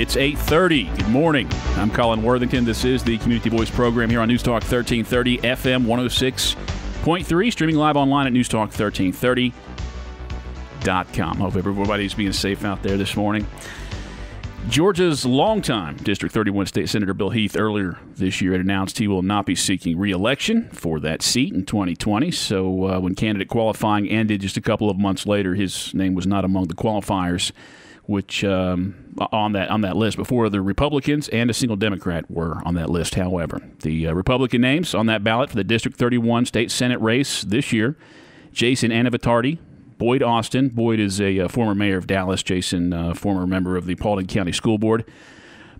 It's 8:30. Good morning. I'm Colin Worthington. This is the Community Voice program here on Newstalk 1330 FM 106.3, streaming live online at newstalk1330.com. Hope everybody's being safe out there this morning. Georgia's longtime District 31 State Senator Bill Heath earlier this year had announced he will not be seeking re-election for that seat in 2020. So when candidate qualifying ended just a couple of months later, his name was not among the qualifiers, which on that list before the Republicans and a single Democrat were on that list. However, the Republican names on that ballot for the District 31 State Senate race this year: Jason Anavitardi, Boyd Austin. Boyd is a former mayor of Dallas. Jason, former member of the Paulding County School Board.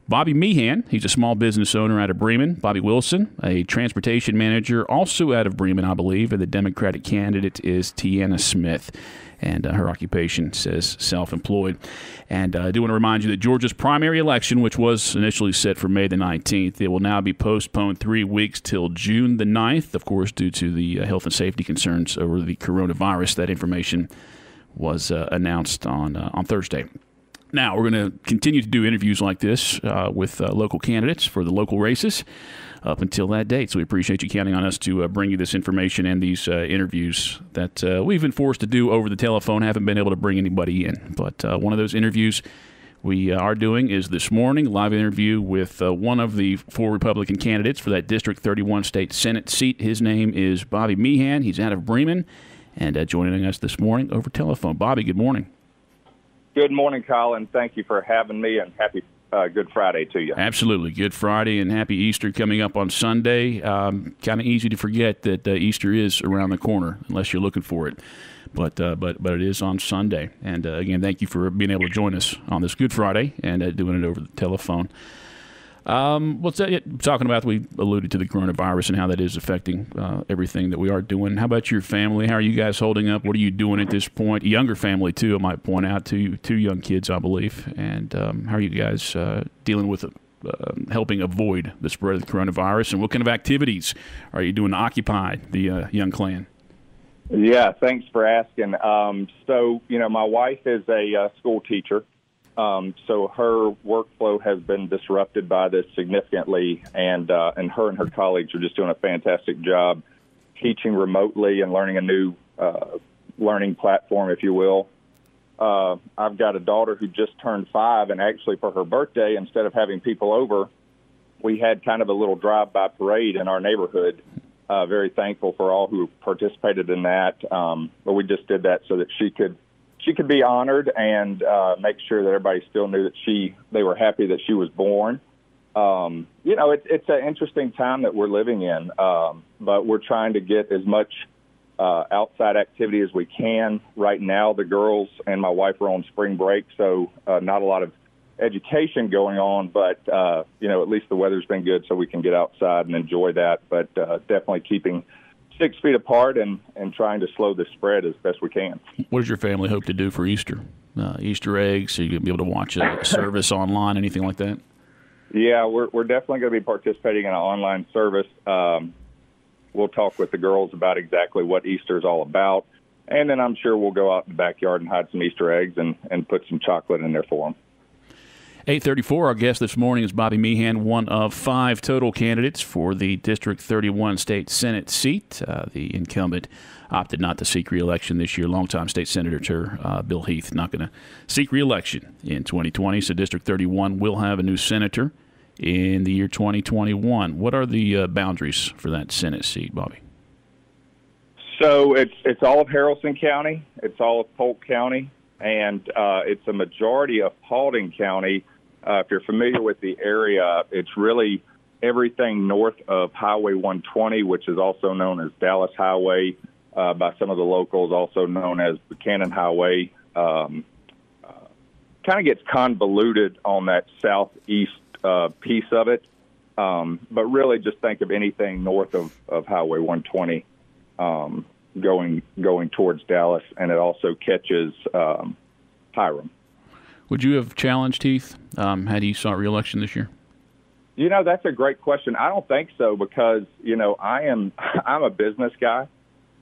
Bobby Mehan, he's a small business owner out of Bremen. Bobby Wilson, a transportation manager, also out of Bremen, I believe. And the Democratic candidate is Tiana Smith, and her occupation says self-employed. And I do want to remind you that Georgia's primary election, which was initially set for May the 19th, it will now be postponed 3 weeks till June the 9th, of course, due to the health and safety concerns over the coronavirus. That information was announced on Thursday. Now, we're going to continue to do interviews like this with local candidates for the local races up until that date. So we appreciate you counting on us to bring you this information and these interviews that we've been forced to do over the telephone. Haven't been able to bring anybody in. But one of those interviews we are doing is this morning, a live interview with one of the 4 Republican candidates for that District 31 State Senate seat. His name is Bobby Mehan. He's out of Bremen, and joining us this morning over telephone. Bobby, good morning. Good morning, Colin. Thank you for having me, and happy Good Friday to you. Absolutely. Good Friday and happy Easter coming up on Sunday. Kind of easy to forget that Easter is around the corner unless you're looking for it. But it is on Sunday. And, again, thank you for being able to join us on this Good Friday and doing it over the telephone. What's that? Talking about, we alluded to the coronavirus and how that is affecting everything that we are doing. How about your family? How are you guys holding up? What are you doing at this point? A younger family, too, I might point out, two young kids, I believe. And how are you guys dealing with helping avoid the spread of the coronavirus? And what kind of activities are you doing to occupy the young clan? Yeah, thanks for asking. So, my wife is a school teacher. So her workflow has been disrupted by this significantly, and her colleagues are just doing a fantastic job teaching remotely and learning a new learning platform, if you will. I've got a daughter who just turned 5, and actually for her birthday, instead of having people over, we had kind of a little drive-by parade in our neighborhood. Very thankful for all who participated in that, but we just did that so that she could be honored and make sure that everybody still knew that they were happy that she was born. It's an interesting time that we're living in, but we're trying to get as much outside activity as we can. Right now, the girls and my wife are on spring break, so not a lot of education going on, but, at least the weather's been good so we can get outside and enjoy that, but definitely keeping 6 feet apart and trying to slow the spread as best we can. What does your family hope to do for Easter? Easter eggs? So you going to be able to watch a service online, anything like that? Yeah, we're definitely going to be participating in an online service. We'll talk with the girls about exactly what Easter is all about, and then I'm sure we'll go out in the backyard and hide some Easter eggs and put some chocolate in there for them. 8:34, our guest this morning is Bobby Mehan, one of 5 total candidates for the District 31 State Senate seat. The incumbent opted not to seek re-election this year. Longtime State Senator Bill Heath not going to seek re-election in 2020. So District 31 will have a new senator in the year 2021. What are the boundaries for that Senate seat, Bobby? So it's all of Haralson County. It's all of Polk County. And it's a majority of Paulding County. If you're familiar with the area, it's really everything north of Highway 120, which is also known as Dallas Highway by some of the locals, also known as Buchanan Highway. Kind of gets convoluted on that southeast piece of it. But really just think of anything north of Highway 120 going towards Dallas, and it also catches Hiram. Would you have challenged Heath had he sought re-election this year? That's a great question. I don't think so because, I'm a business guy.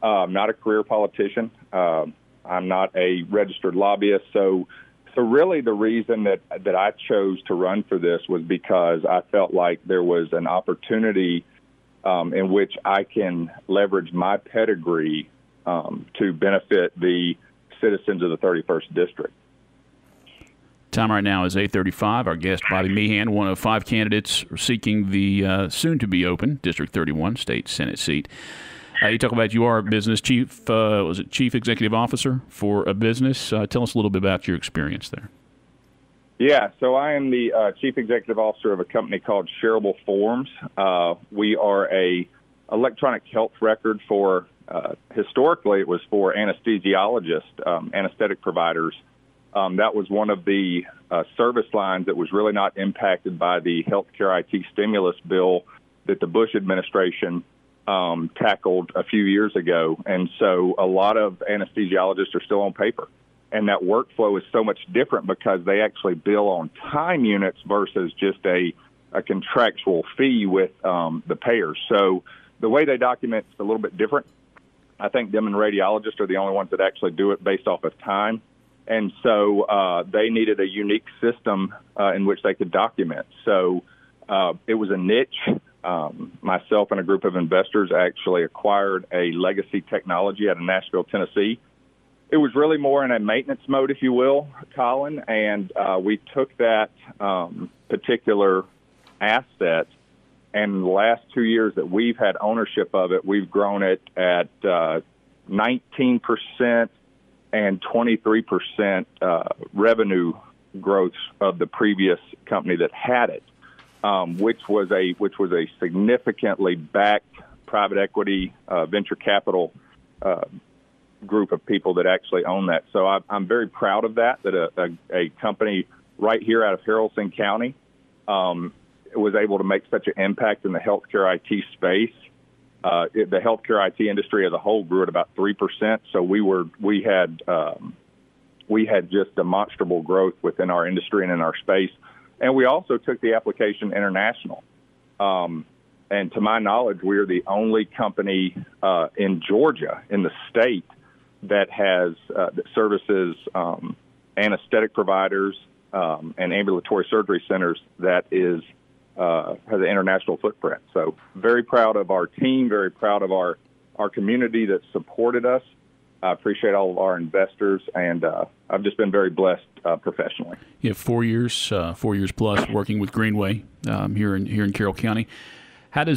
I'm not a career politician. I'm not a registered lobbyist. So So really the reason that I chose to run for this was because I felt like there was an opportunity in which I can leverage my pedigree to benefit the citizens of the 31st District. Time right now is 8:35. Our guest, Bobby Mehan, one of 5 candidates seeking the soon-to-be open District 31 State Senate seat. You talk about you are a business chief, was it chief executive officer for a business? Tell us a little bit about your experience there. Yeah, so I am the chief executive officer of a company called Shareable Forms. We are a electronic health record for, historically it was for anesthesiologists, anesthetic providers. That was one of the service lines that was really not impacted by the healthcare IT stimulus bill that the Bush administration tackled a few years ago. And so a lot of anesthesiologists are still on paper. And that workflow is so much different because they actually bill on time units versus just a contractual fee with the payers. So the way they document is a little bit different. I think them and radiologists are the only ones that actually do it based off of time. And so they needed a unique system in which they could document. So it was a niche. Myself and a group of investors actually acquired a legacy technology out of Nashville, Tennessee. It was really more in a maintenance mode, if you will, Colin, and we took that particular asset, and in the last 2 years that we've had ownership of it, we've grown it at 19% and 23% revenue growth of the previous company that had it. Which was a significantly backed private equity venture capital group of people that actually own that. So I'm very proud of that a company right here out of Haralson County was able to make such an impact in the healthcare IT space. The healthcare IT industry as a whole grew at about 3%. So we had just demonstrable growth within our industry and in our space. And we also took the application international. And to my knowledge, we're the only company in Georgia, in the state, that has that services anesthetic providers and ambulatory surgery centers that has an international footprint. So very proud of our team, very proud of our community that supported us. I appreciate all of our investors, and I've just been very blessed professionally. You have 4 years plus working with Greenway here in Carroll County. How do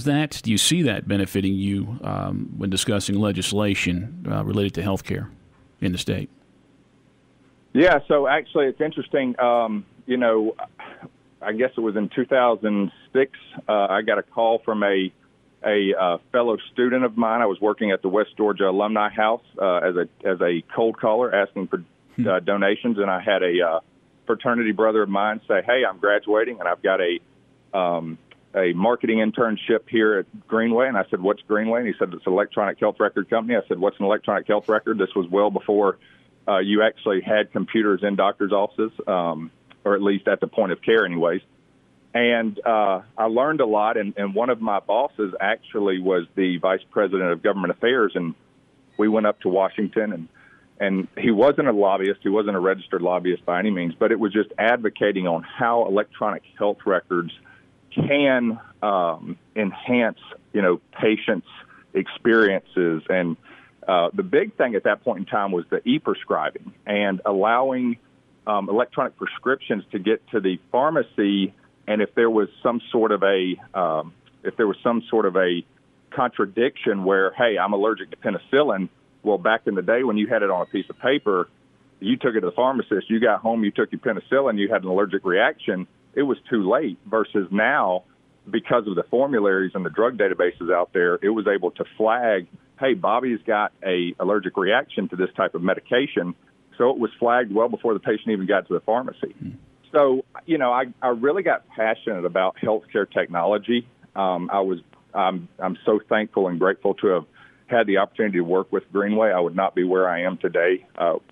you see that benefiting you when discussing legislation related to health care in the state? Yeah, so actually it's interesting. I guess it was in 2006, I got a call from a fellow student of mine. I was working at the West Georgia Alumni House as a cold caller asking for donations, and I had a fraternity brother of mine say, "Hey, I'm graduating, and I've got a marketing internship here at Greenway." And I said, "What's Greenway?" And he said, "It's an electronic health record company." I said, "What's an electronic health record?" This was well before you actually had computers in doctors' offices, or at least at the point of care anyways. And I learned a lot, and one of my bosses actually was the vice president of government affairs, and we went up to Washington, and he wasn't a lobbyist, he wasn't a registered lobbyist by any means, but it was just advocating on how electronic health records can enhance, patients' experiences. And the big thing at that point in time was the e-prescribing and allowing electronic prescriptions to get to the pharmacy. And if there was some sort of a contradiction where, hey, I'm allergic to penicillin, well, back in the day when you had it on a piece of paper, you took it to the pharmacist, you got home, you took your penicillin, you had an allergic reaction, it was too late. Versus now, because of the formularies and the drug databases out there, it was able to flag, hey, Bobby's got a allergic reaction to this type of medication. So it was flagged well before the patient even got to the pharmacy. So, I really got passionate about healthcare technology. I'm so thankful and grateful to have had the opportunity to work with Greenway. I would not be where I am today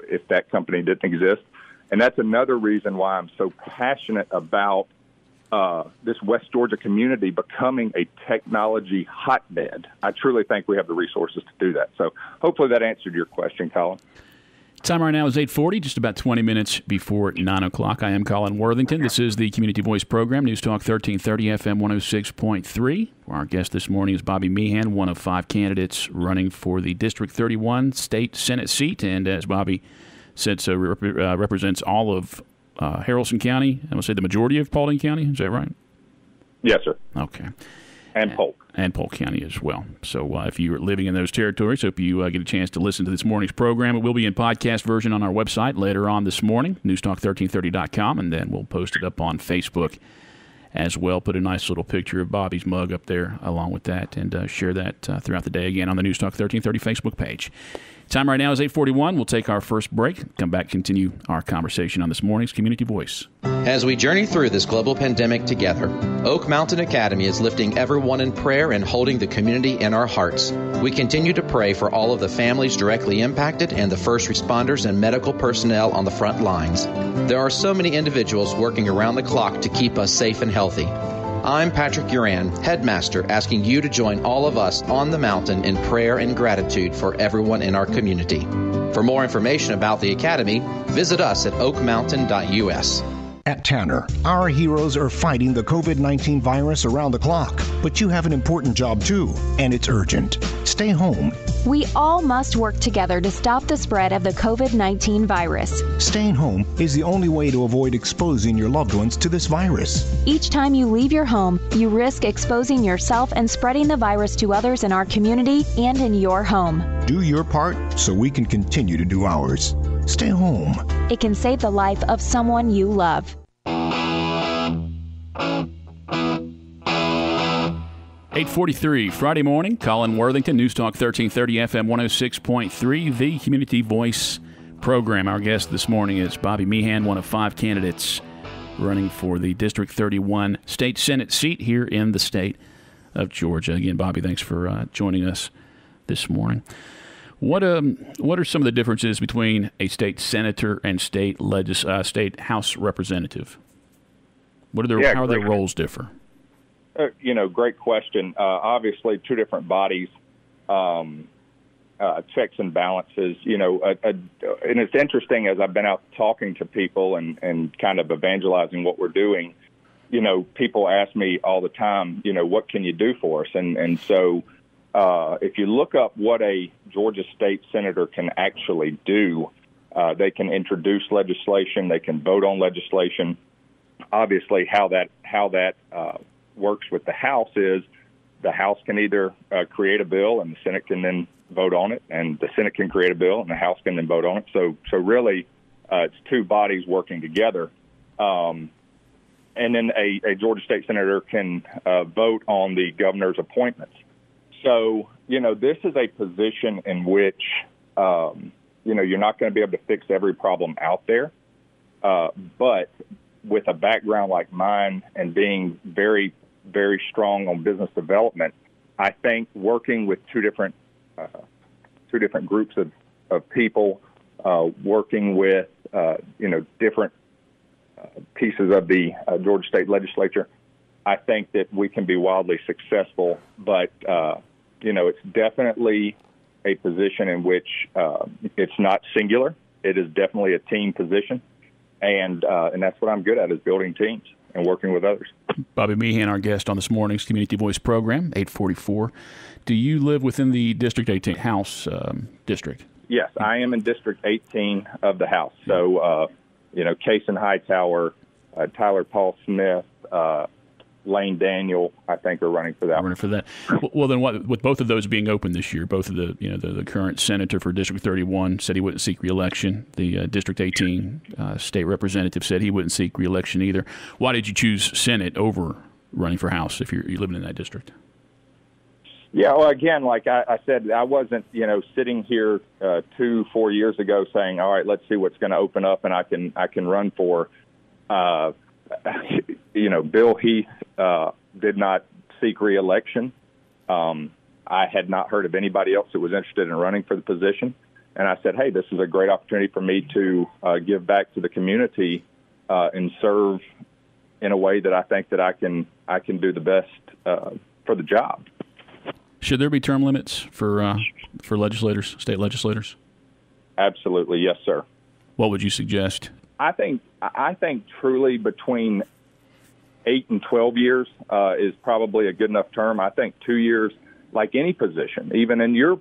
if that company didn't exist. And that's another reason why I'm so passionate about this West Georgia community becoming a technology hotbed. I truly think we have the resources to do that. So hopefully that answered your question, Colin. Time right now is 8:40, just about 20 minutes before 9 o'clock. I am Colin Worthington. This is the Community Voice Program, Newstalk 1330 FM 106.3. Our guest this morning is Bobby Mehan, one of 5 candidates running for the District 31 State Senate seat. And as Bobby said, so represents all of Haralson County. I would say the majority of Paulding County. Is that right? Yes, sir. Okay. And Polk. And Polk County as well. So if you're living in those territories, hope you get a chance to listen to this morning's program. It will be in podcast version on our website later on this morning, newstalk1330.com, and then we'll post it up on Facebook as well. Put a nice little picture of Bobby's mug up there along with that, and share that throughout the day again on the Newstalk 1330 Facebook page. Time right now is 8:41. We'll take our first break. Come back, continue our conversation on this morning's Community Voice. As we journey through this global pandemic together, Oak Mountain Academy is lifting everyone in prayer and holding the community in our hearts. We continue to pray for all of the families directly impacted and the first responders and medical personnel on the front lines. There are so many individuals working around the clock to keep us safe and healthy. I'm Patrick Uran, headmaster, asking you to join all of us on the mountain in prayer and gratitude for everyone in our community. For more information about the Academy, visit us at oakmountain.us. At Tanner, our heroes are fighting the COVID-19 virus around the clock, but you have an important job too, and it's urgent. Stay home. We all must work together to stop the spread of the COVID-19 virus. Staying home is the only way to avoid exposing your loved ones to this virus. Each time you leave your home, you risk exposing yourself and spreading the virus to others in our community and in your home. Do your part so we can continue to do ours. Stay home. It can save the life of someone you love. 8:43, Friday morning. Colin Worthington, Newstalk 1330 FM 106.3, the Community Voice Program. Our guest this morning is Bobby Mehan, one of 5 candidates running for the District 31 State Senate seat here in the state of Georgia. Again, Bobby, thanks for joining us this morning. What are some of the differences between a state senator and state House representative? How do their roles differ? Great question. Obviously, 2 different bodies, checks and balances. And it's interesting as I've been out talking to people and kind of evangelizing what we're doing. People ask me all the time, what can you do for us? And so if you look up what a Georgia state senator can actually do, they can introduce legislation, they can vote on legislation. Obviously, how that works with the House is the House can either create a bill and the Senate can then vote on it, and the Senate can create a bill and the House can then vote on it. So really, it's 2 bodies working together. And then a Georgia state senator can vote on the governor's appointments. So, this is a position in which, you're not going to be able to fix every problem out there. But with a background like mine and being very, very strong on business development, I think working with two different groups of people, working with different pieces of the Georgia State Legislature, I think that we can be wildly successful. But it's definitely a position in which it's not singular. It is definitely a team position. And that's what I'm good at, is building teams and working with others. Bobby Mehan, our guest on this morning's Community Voice Program, 844. Do you live within the District 18 House district? Yes, I am in District 18 of the House. So, Kaysen Hightower, Tyler Paul Smith, Lane Daniel, I think, are running for that. Well, then, with both of those being open this year, both of the current senator for District 31 said he wouldn't seek re-election. The District 18 state representative said he wouldn't seek re-election either. Why did you choose Senate over running for House if you're living in that district? Yeah, well, again, like I said, I wasn't, sitting here 2-4 years ago saying, all right, let's see what's going to open up and I can run for. Bill Heath did not seek re-election. I had not heard of anybody else that was interested in running for the position. And I said, hey, this is a great opportunity for me to give back to the community and serve in a way that I think that I can do the best for the job. Should there be term limits for legislators, state legislators? Absolutely. Yes, sir. What would you suggest? I think truly between 8 and 12 years is probably a good enough term. I think 2 years, like any position, even in your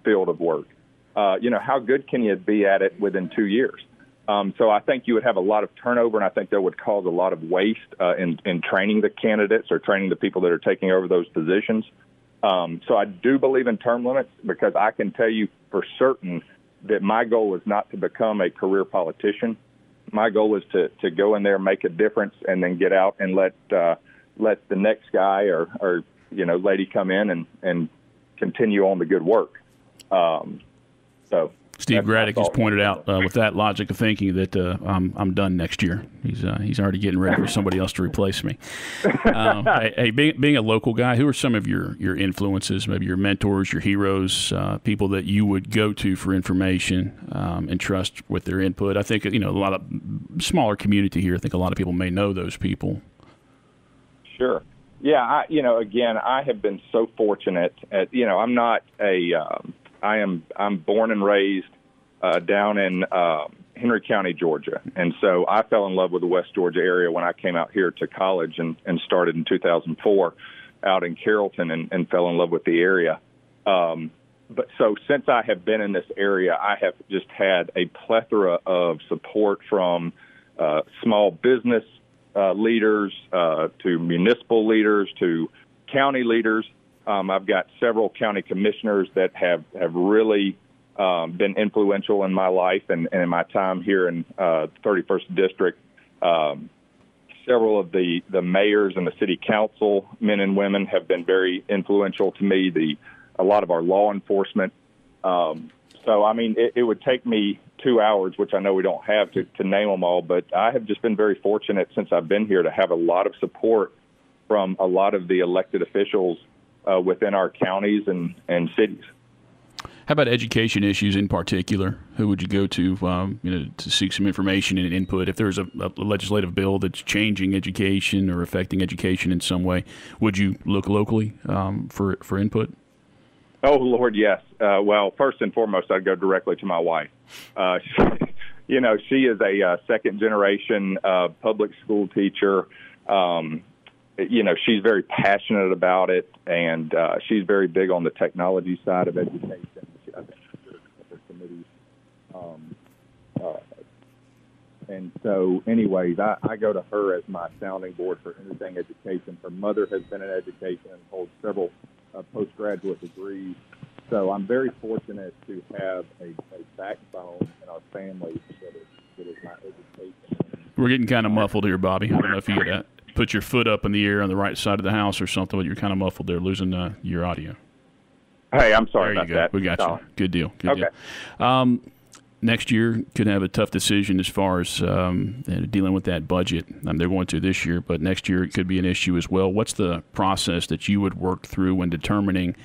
field of work, how good can you be at it within 2 years? So I think you would have a lot of turnover, and I think that would cause a lot of waste in training the candidates or training the people that are taking over those positions. So I do believe in term limits, because I can tell you for certain that my goal is not to become a career politician. My goal is to go in there, make a difference, and then get out and let the next guy or lady come in and continue on the good work. So Steve Graddick has pointed out with that logic of thinking that I'm done next year. He's already getting ready for somebody else to replace me. Hey, being a local guy, who are some of your influences, maybe your mentors, your heroes, people that you would go to for information and trust with their input? I think, a lot of smaller community here, I think a lot of people may know those people. Sure. Yeah, again, I have been so fortunate I'm born and raised down in Henry County, Georgia. And so I fell in love with the West Georgia area when I came out here to college and started in 2004 out in Carrollton and fell in love with the area. But so since I have been in this area, I have just had a plethora of support from small business leaders to municipal leaders to county leaders. I've got several county commissioners that have really been influential in my life and in my time here in 31st District. Several of the mayors and the city council, men and women, have been very influential to me. A lot of our law enforcement. It would take me 2 hours, which I know we don't have to name them all, but I have just been very fortunate since I've been here to have a lot of support from a lot of the elected officials within our counties and cities. How about education issues in particular? Who would you go to, to seek some information and input? If there's a legislative bill that's changing education or affecting education in some way, would you look locally for input? Oh, Lord, yes. Well, first and foremost, I'd go directly to my wife. She is a second-generation public school teacher. She's very passionate about it, and she's very big on the technology side of education. I think she's a couple of committees. And so, anyways, I go to her as my sounding board for anything education. Her mother has been in education and holds several postgraduate degrees. So I'm very fortunate to have a backbone in our family that is my education. We're getting kind of muffled here, Bobby. I don't know if you had put your foot up in the air on the right side of the house or something, but you're kind of muffled there, losing your audio. Hey, I'm sorry about that. We got you. Good deal. Good deal. Next year could have a tough decision as far as dealing with that budget. They're going to this year, but next year it could be an issue as well. What's the process that you would work through when determining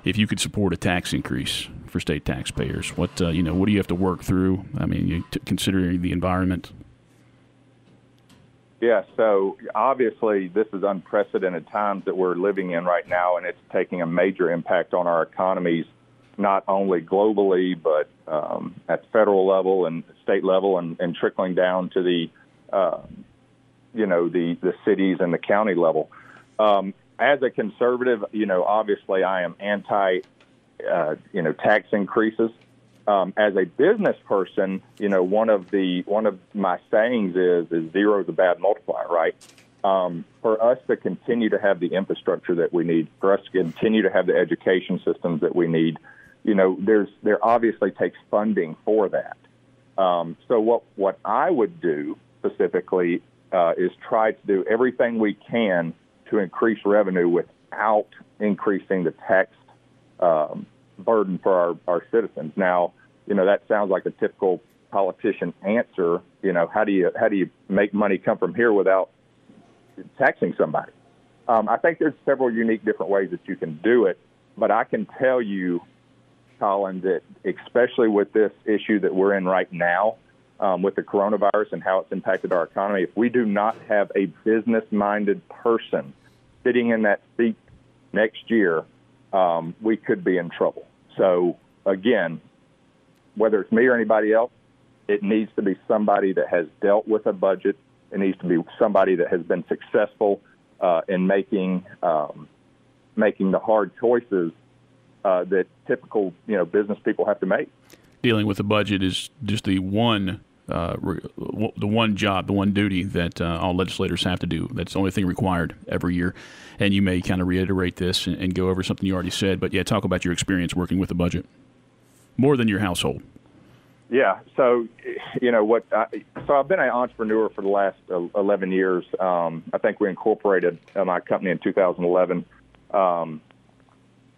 if you could support a tax increase for state taxpayers? What do you have to work through? Considering the environment. Yeah, so obviously this is unprecedented times that we're living in right now, and it's taking a major impact on our economies, not only globally, but at the federal level and state level, and trickling down to the cities and the county level. As a conservative, obviously I am anti, tax increases. As a business person, one of my sayings is zero is a bad multiplier, right? For us to continue to have the infrastructure that we need, for us to continue to have the education systems that we need, there obviously takes funding for that. So what I would do specifically is try to do everything we can to increase revenue without increasing the tax burden for our citizens. Now, that sounds like a typical politician answer. How do you make money come from here without taxing somebody? I think there's several unique different ways that you can do it, but I can tell you, Colin, that especially with this issue that we're in right now, with the coronavirus and how it's impacted our economy, if we do not have a business-minded person sitting in that seat next year, we could be in trouble. So, again, whether it's me or anybody else, it needs to be somebody that has dealt with a budget. It needs to be somebody that has been successful in making the hard choices that typical business people have to make. Dealing with the budget is just the one job, the one duty that all legislators have to do. That's the only thing required every year. And you may kind of reiterate this and go over something you already said, but yeah, talk about your experience working with the budget more than your household. Yeah. So, I've been an entrepreneur for the last 11 years. I think we incorporated my company in 2011.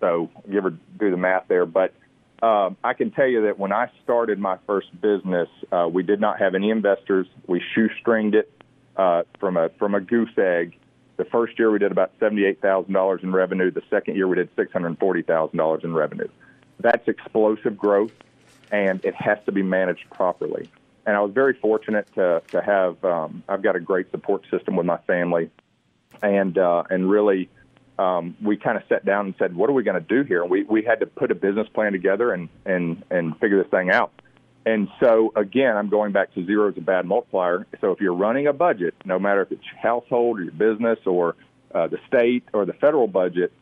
So give or do the math there. But I can tell you that when I started my first business, we did not have any investors. We shoestringed it from a goose egg. The first year we did about $78,000 in revenue. The second year we did $640,000 in revenue. That's explosive growth, and it has to be managed properly. And I was very fortunate to have. I've got a great support system with my family, and really. We kind of sat down and said, what are we going to do here? And we had to put a business plan together and figure this thing out. And so, again, I'm going back to zero is a bad multiplier. So if you're running a budget, no matter if it's your household or your business or the state or the federal budget,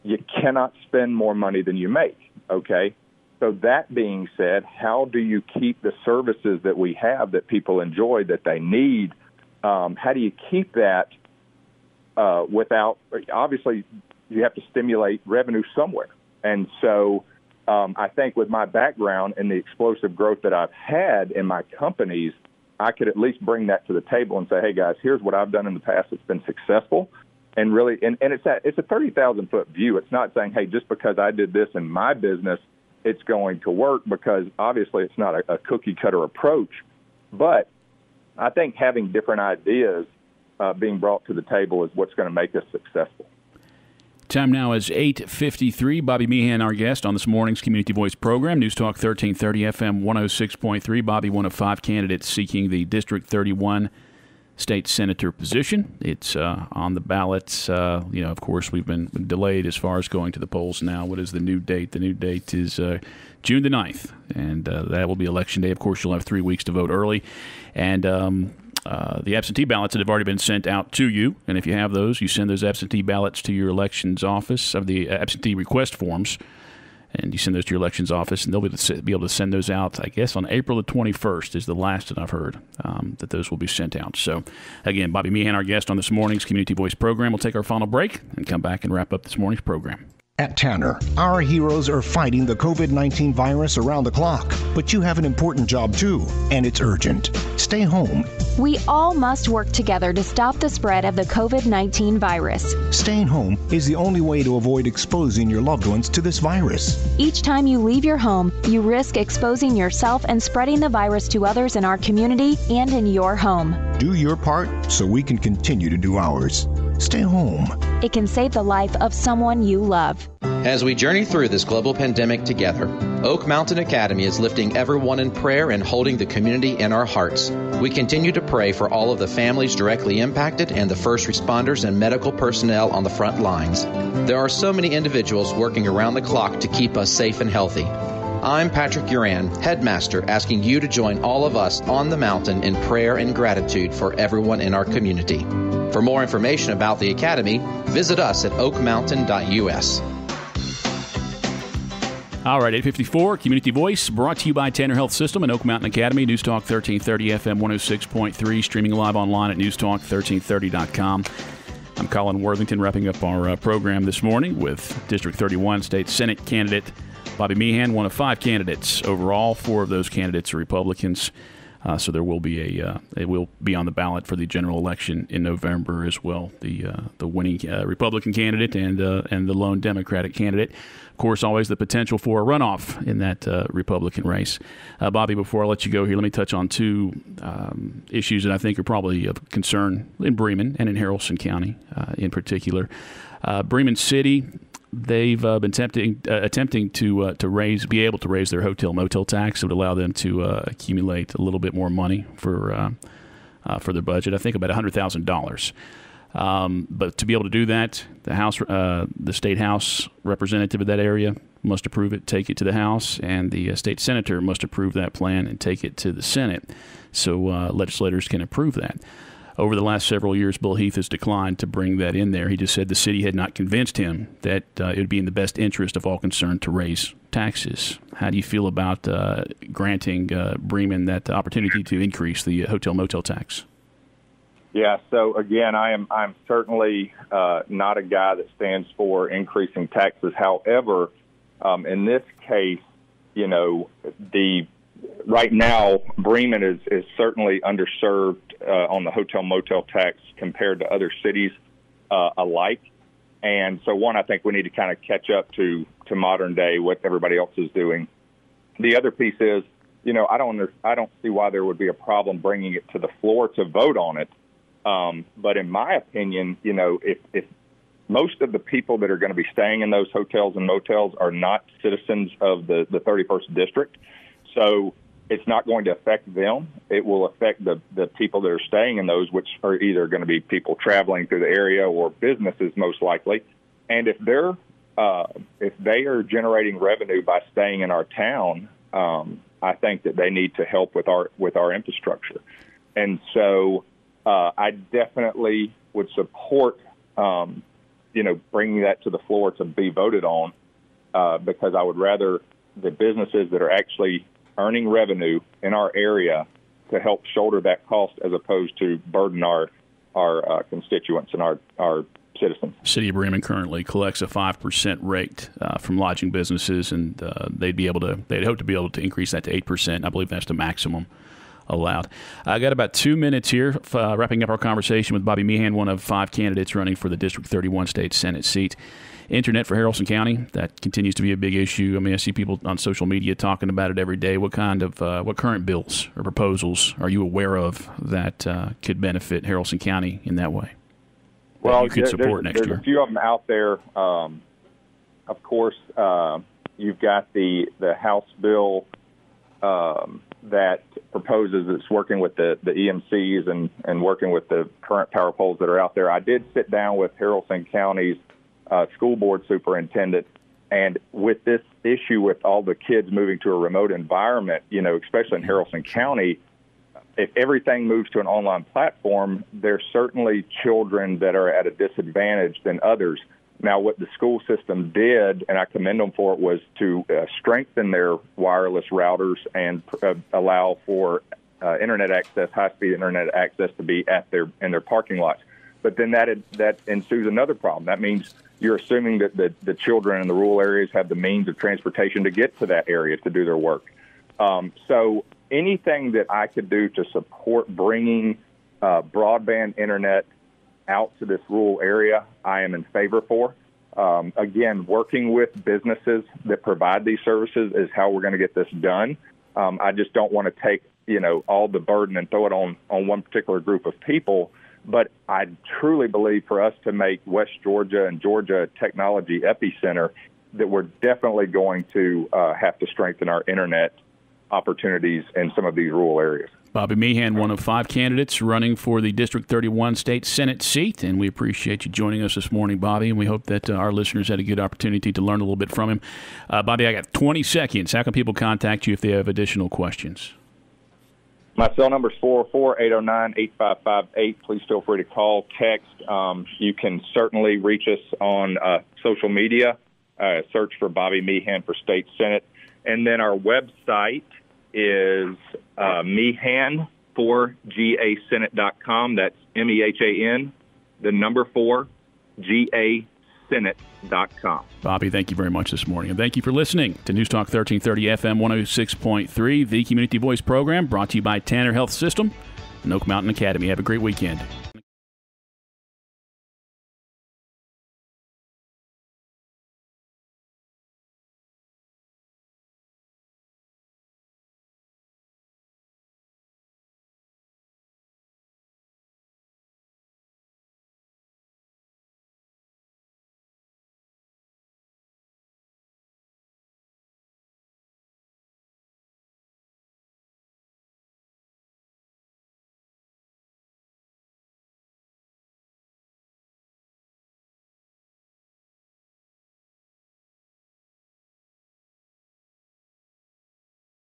you cannot spend more money than you make, okay? So that being said, how do you keep the services that we have that people enjoy, that they need? How do you keep that? Without, obviously, you have to stimulate revenue somewhere. And so I think with my background and the explosive growth that I've had in my companies, I could at least bring that to the table and say, hey, guys, here's what I've done in the past that's been successful. And really, and it's a 30,000-foot view. It's not saying, hey, just because I did this in my business, it's going to work, because obviously it's not a cookie-cutter approach. But I think having different ideas being brought to the table is what's going to make us successful. Time now is 8:53. Bobby Mehan, our guest on this morning's Community Voice program, Newstalk 1330 FM 106.3. Bobby, one of 5 candidates seeking the District 31 state senator position. It's on the ballots. Of course, we've been delayed as far as going to the polls now. What is the new date? The new date is June the 9th, and that will be Election Day. Of course, you'll have 3 weeks to vote early. And the absentee ballots that have already been sent out to you, and if you have those, you send those absentee ballots to your elections office, of the absentee request forms, and you send those to your elections office, and they'll be able to send those out, I guess, on April the 21st is the last that I've heard, that those will be sent out. So, again, Bobby Mehan, our guest on this morning's Community Voice program. We'll take our final break and come back and wrap up this morning's program. At Tanner, our heroes are fighting the COVID-19 virus around the clock, but you have an important job too, and it's urgent. Stay home. We all must work together to stop the spread of the COVID-19 virus. Staying home is the only way to avoid exposing your loved ones to this virus. Each time you leave your home, you risk exposing yourself and spreading the virus to others in our community and in your home. Do your part so we can continue to do ours. Stay home. It can save the life of someone you love. As we journey through this global pandemic together, Oak Mountain Academy is lifting everyone in prayer and holding the community in our hearts. We continue to pray for all of the families directly impacted and the first responders and medical personnel on the front lines. There are so many individuals working around the clock to keep us safe and healthy. I'm Patrick Uran, headmaster, asking you to join all of us on the mountain in prayer and gratitude for everyone in our community. For more information about the Academy, visit us at oakmountain.us. All right, 8:54, Community Voice, brought to you by Tanner Health System and Oak Mountain Academy, Newstalk 1330 FM 106.3, streaming live online at newstalk1330.com. I'm Colin Worthington, wrapping up our program this morning with District 31 State Senate candidate Bobby Mehan, one of 5 candidates overall. 4 of those candidates are Republicans. So there will be it will be on the ballot for the general election in November as well. The winning Republican candidate and the lone Democratic candidate. Of course, always the potential for a runoff in that Republican race. Bobby, before I let you go here, let me touch on 2 issues that I think are probably of concern in Bremen and in Haralson County in particular. Bremen City. They've been attempting to be able to raise their hotel motel tax. It would allow them to accumulate a little bit more money for their budget. I think about $100,000. But to be able to do that, the state house representative of that area, must approve it, take it to the House, and the state senator must approve that plan and take it to the Senate so legislators can approve that. Over the last several years, Bill Heath has declined to bring that in there. He just said the city had not convinced him that it would be in the best interest of all concerned to raise taxes. How do you feel about granting Bremen that opportunity to increase the hotel-motel tax? Yeah, so again, I'm certainly not a guy that stands for increasing taxes. However, in this case, right now, Bremen is certainly underserved on the hotel-motel tax compared to other cities alike. And so, one, I think we need to kind of catch up to modern day what everybody else is doing. The other piece is, I don't see why there would be a problem bringing it to the floor to vote on it. But in my opinion, if most of the people that are going to be staying in those hotels and motels are not citizens of the 31st District, so it's not going to affect them. It will affect the people that are staying in those, which are either going to be people traveling through the area or businesses most likely. And if they are generating revenue by staying in our town, I think that they need to help with our infrastructure. And so I definitely would support, bringing that to the floor to be voted on, because I would rather the businesses that are actually earning revenue in our area to help shoulder that cost as opposed to burden our constituents and our citizens. City of Bremen currently collects a 5% rate from lodging businesses, and they'd hope to be able to increase that to 8%. I believe that's the maximum allowed. I got about 2 minutes here, wrapping up our conversation with Bobby Mehan, one of 5 candidates running for the District 31 state Senate seat. Internet for Haralson County, that continues to be a big issue. I mean, I see people on social media talking about it every day. What current bills or proposals are you aware of that could benefit Haralson County in that way? Well, you could support next year. There's a few of them out there. Of course, you've got the House bill that proposes, it's working with the EMCs and working with the current power poles that are out there. I did sit down with Haralson County's school board superintendent, and with this issue with all the kids moving to a remote environment, especially in Haralson County, if everything moves to an online platform, there's certainly children that are at a disadvantage than others. Now, what the school system did, and I commend them for it, was to strengthen their wireless routers and allow for internet access, high-speed internet access, to be in their parking lots. But then that ensues another problem. That means you're assuming that the children in the rural areas have the means of transportation to get to that area to do their work. So anything that I could do to support bringing broadband internet out to this rural area, I am in favor for. Again, working with businesses that provide these services is how we're going to get this done. I just don't want to take all the burden and throw it on one particular group of people. But I truly believe for us to make West Georgia and Georgia a technology epicenter, that we're definitely going to have to strengthen our internet opportunities in some of these rural areas. Bobby Mehan, one of 5 candidates running for the District 31 state Senate seat, and we appreciate you joining us this morning, Bobby, and we hope that our listeners had a good opportunity to learn a little bit from him. Bobby, I got 20 seconds. How can people contact you if they have additional questions? My cell number is 404-809-8558. Please feel free to call, text. You can certainly reach us on social media. Search for Bobby Mehan for State Senate. And then our website is Mehan4GASenate.com. That's MEHAN, the number 4, GASenate.com. Bobby, thank you very much this morning. And thank you for listening to Newstalk 1330 FM 106.3, the Community Voice program, brought to you by Tanner Health System and Oak Mountain Academy. Have a great weekend.